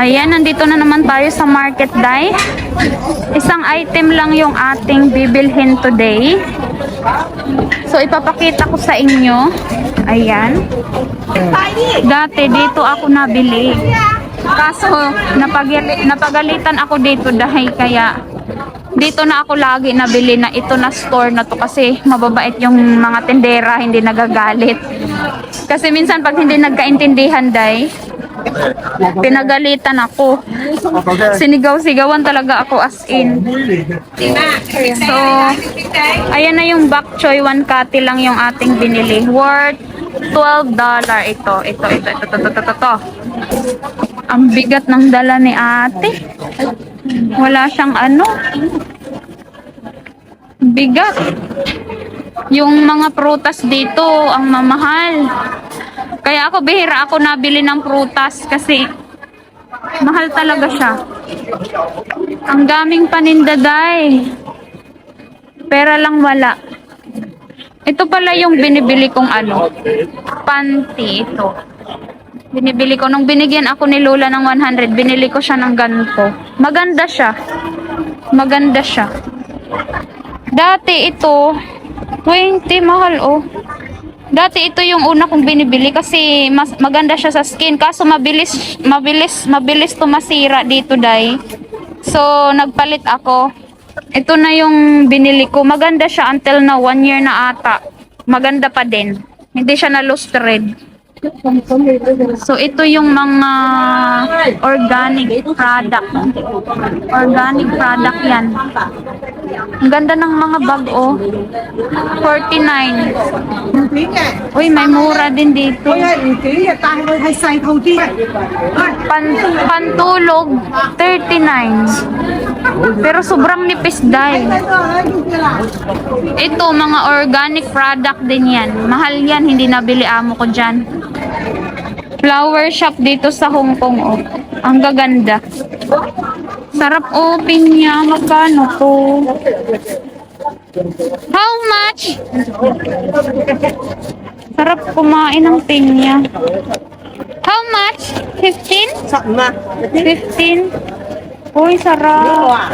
Ayan, nandito na naman tayo sa market day. Isang item lang yung ating bibilhin today. So, ipapakita ko sa inyo. Ayan. Dati, dito ako nabili. Kaso, napagalitan ako dito dahil kaya dito na ako lagi nabili na ito na store na to kasi mababait yung mga tendera, hindi nagagalit. Kasi minsan pag hindi nagkaintindihan day, pinagalitan ako. Sinigaw-sigawan talaga ako as in. So, ayan na yung bok choy. 1 kati lang yung ating binili. Worth $12 ito. Ito. Ang bigat ng dala ni ate. Wala siyang ano. Bigat. Yung mga prutas dito, ang mamahal. Kaya ako, bihira ako nabili ng prutas kasi mahal talaga siya. Ang daming panindaday. Pera lang wala. Ito pala yung binibili kong ano, panty ito. Binibili ko, nung binigyan ako ni Lola ng 100, binili ko siya ng ganito. Maganda siya. Maganda siya. Dati ito, 20, mahal oh. Dati ito yung una kong binibili kasi mas maganda siya sa skin. Kaso mabilis to masira dito dai. So nagpalit ako. Ito na yung binili ko. Maganda siya until na 1 year na ata. Maganda pa din. Hindi siya na loose thread. So ito yung mga organic product. Organic product yan. Ang ganda ng mga bag oh. 49. Uy, may mura din dito. Pantulog 39. Pero sobrang nipis dahil. Ito mga organic product din yan. Mahal yan, hindi nabili amo ko dyan. Flower shop dito sa Hong Kong oh. Ang gaganda. Sarap oh, pinya. Magkano to? How much? Sarap kumain ng pinya. How much? 15? 15? Uy, sarap.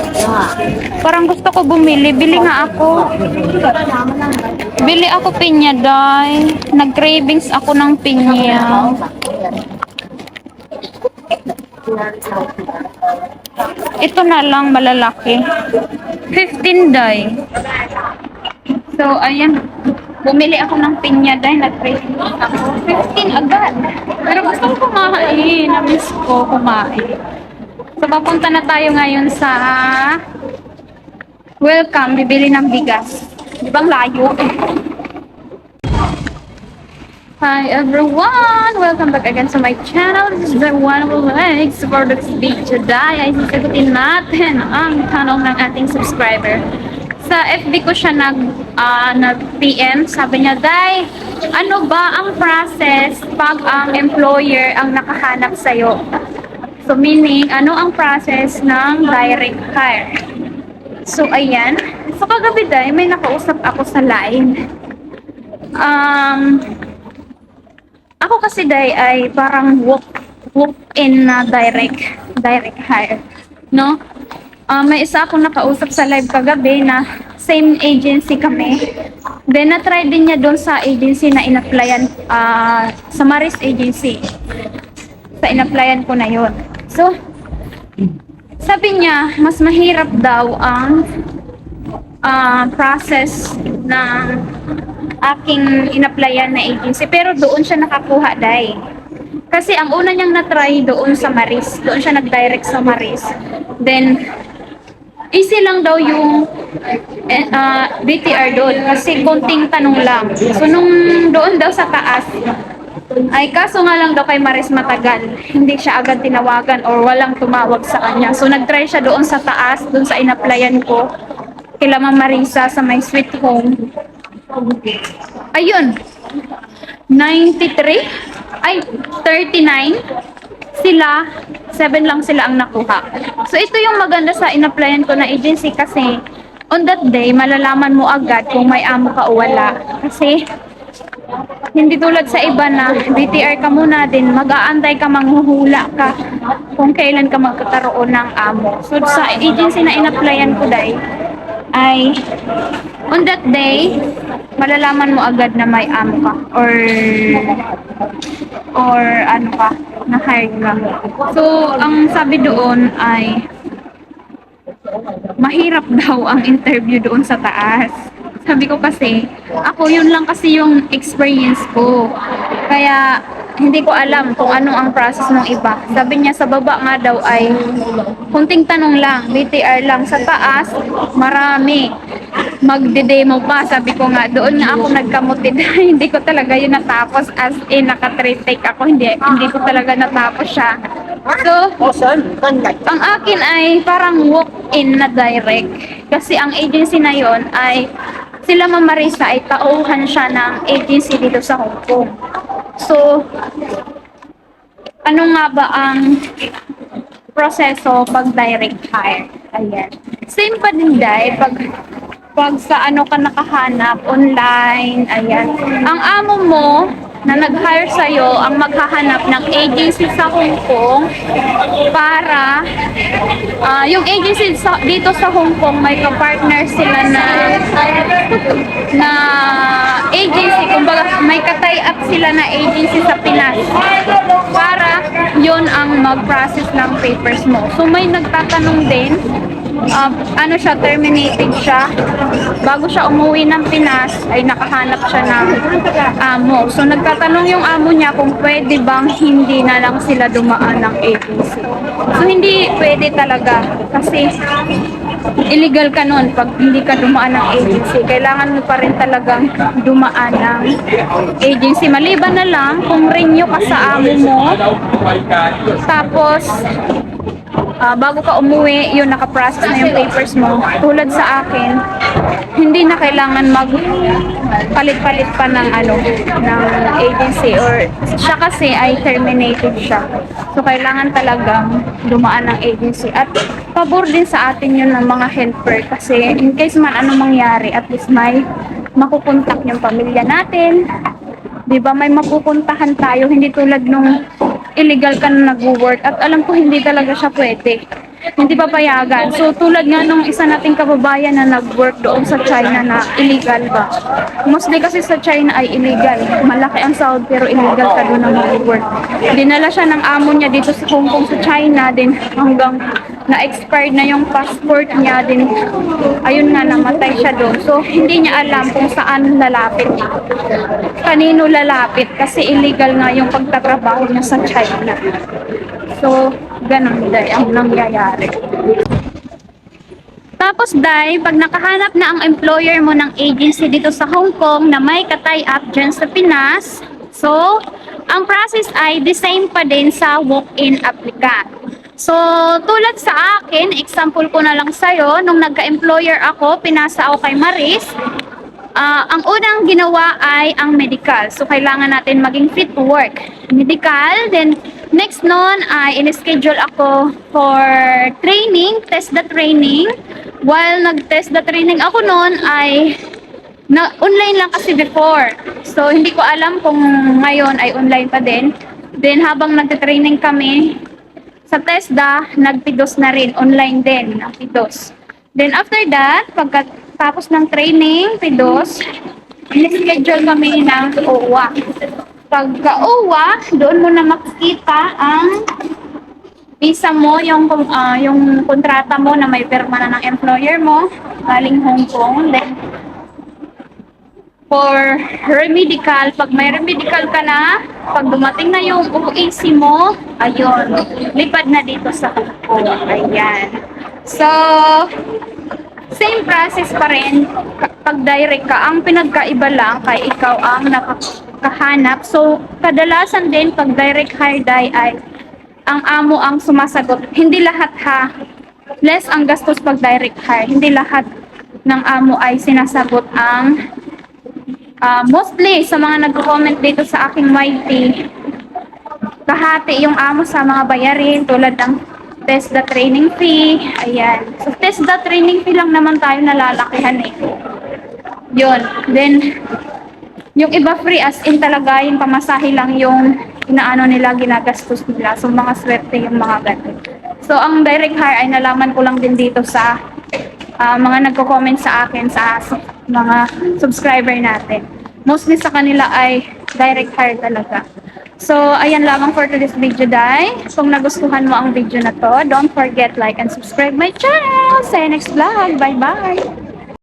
Parang gusto ko bumili. Bili nga ako. Bili ako pinya, day. Nag-cravings ako ng pinya. Ito na lang, malalaki. 15, day. So, ayan. Bumili ako ng pinya, day. Nag-cravings ako. 15 agad. Pero gusto ko kumain. Na-miss ko kumain. So, papunta na tayo ngayon sa Welcome, bibili ng bigas. Di bang layo? Hi everyone! Welcome back again to my channel. This is the one of legs for this video today. Ay sasagutin natin ang tanong ng ating subscriber. Sa FB ko siya nag-PM. Sabi niya, Day, ano ba ang process pag ang employer ang nakahanap sa'yo? So, meaning, ano ang process ng direct hire? So, ayan. So, kagabi day, may nakausap ako sa line. Ako kasi day ay parang walk-in na direct hire. No? May isa akong nakausap sa live kagabi na same agency kami. Then, na-try din niya doon sa agency na in-applyan, sa Maris Agency. Sa in-applyan ko na yun. So, sabi niya, mas mahirap daw ang process ng aking in-applyan na agency. Pero doon siya nakakuha, day. Kasi ang una niyang na-try doon sa Maris. Doon siya nag-direct sa Maris. Then, easy lang daw yung BTR doon. Kasi konting tanong lang. So, nung doon daw sa taas, ay kaso nga lang daw kay Maris matagal. Hindi siya agad tinawagan or walang tumawag sa kanya. So nag-try siya doon sa taas, doon sa in-applyan ko. Kila Ma'am Marisa sa my sweet home. Ayun. 93? Ay, 39. Sila, 7 lang sila ang nakuha. So ito yung maganda sa in-applyan ko na agency kasi on that day, malalaman mo agad kung may amo ka o wala. Kasi Hindi tulad sa iba na BTR ka muna din, mag-aantay ka, manghuhula ka kung kailan ka magkakaroon ng amo. So sa agency na in-applyan ko dahil ay on that day, malalaman mo agad na may amo ka or ano ka, na-hire ka. So, ang sabi doon ay mahirap daw ang interview doon sa taas. Sabi ko kasi, ako yun lang kasi yung experience ko. Kaya hindi ko alam kung ano ang process ng iba. Sabi niya sa baba nga daw ay kunting tanong lang, BTR lang. Sa taas, marami. Magde-demo pa. Sabi ko nga, doon nga ako nagkamutin. Hindi ko talaga yun natapos as in naka-3 take ako. Hindi ko talaga natapos siya. So, ang akin ay parang walk-in na direct. Kasi ang agency na yon ay sila Ma'am Marisa ay tauhan siya ng agency dito sa Hong Kong. So, ano nga ba ang proseso pag direct hire? Ayan. Same pa din dahil pag sa ano ka nakahanap online, ayan. Ang amo mo na nag-hire sa'yo ang maghahanap ng agency sa Hong Kong para yung agency dito sa Hong Kong may ka-partner sila na agency, kumbaga may ka-tie up sila na agency sa Pinas para yon ang mag-process ng papers mo. So may nagtatanong din, ano siya, terminated siya. Bago siya umuwi ng Pinas, ay nakahanap siya ng amo. So nagtatanong yung amo niya kung pwede bang hindi na lang sila dumaan ng agency. So hindi pwede talaga kasi illegal ka nun pag hindi ka dumaan ng agency. Kailangan mo pa rin talagang dumaan ng agency. Maliban na lang kung renew ka sa amo mo, tapos bago ka umuwi, yun, nakaprocess na yung papers mo. Tulad sa akin, hindi na kailangan magpalit-palit pa ng ng agency or siya kasi ay terminated siya. So, kailangan talagang dumaan ng agency. At pabor din sa atin yun ng mga helper kasi in case man ano mangyari, at least may makukontak yung pamilya natin. Diba, may mapupuntahan tayo, hindi tulad nung illegal ka na nag-work at alam ko hindi talaga siya pwede. Hindi papayagan. So tulad nga nung isa nating kababayan na nag-work doon sa China na illegal ba. Mostly kasi sa China ay illegal. Malaki ang sahod pero illegal ka doon na mag-work. Dinala siya ng amo niya dito sa Hong Kong sa China din hanggang na-expired na yung passport niya din. Ayun nga, namatay siya doon. So hindi niya alam kung saan lalapit. Kanino lalapit kasi illegal nga yung pagtatrabaho niya sa China. So, ganun dahil ang nangyayari. Tapos dahil pag nakahanap na ang employer mo ng agency dito sa Hong Kong na may ka-tie up dyan sa Pinas, so, ang process ay the same pa din sa walk-in applicant. So, tulad sa akin, example ko na lang sa'yo, nung nagka-employer ako, pinasa ako kay Maris, ang unang ginawa ay ang medical. So, kailangan natin maging fit to work. Medical, then next nun ay in-schedule ako for training, test the training. While nag-test the training ako nun ay online lang kasi before. So, hindi ko alam kung ngayon ay online pa din. Then, habang nag-training kami, sa TESDA, nagpidos na rin, online din ang pidos. Then after that, pagkatapos ng training, pidos, in-schedule kami ng OWA. Pagka-OWA, doon mo na makikita ang visa mo, yung kontrata mo na may pirma na ng employer mo, galing Hong Kong. Then, for remedical, pag may remedical ka na, pag dumating na yung OAC mo, ayun, lipad na dito sa Hong Kong. Ayan. So, same process pa rin pag direct ka. Ang pinagkaiba lang kay ikaw ang nakakahanap. So, kadalasan din pag direct hire ay ang amo ang sumasagot. Hindi lahat ha. Less ang gastos pag direct hire. Hindi lahat ng amo ay sinasagot ang mostly sa mga nag-comment dito sa aking YT, kahati yung amo sa mga bayarin tulad ng test the training fee. Ayan. So, test the training fee lang naman tayo nalalakihan eh. Yun. Then, Yung iba free as in talaga, yung pamasahe lang yung inaano nila, ginagastos nila. So, mga swerte yung mga ganun. So, ang direct hire ay nalaman ko lang din dito sa mga nagko-comment sa akin sa mga subscriber natin. Mostly sa kanila ay direct hire talaga. So, ayan lamang for today's video, Day. Kung nagustuhan mo ang video na to, don't forget like and subscribe my channel. See you next vlog. Bye-bye!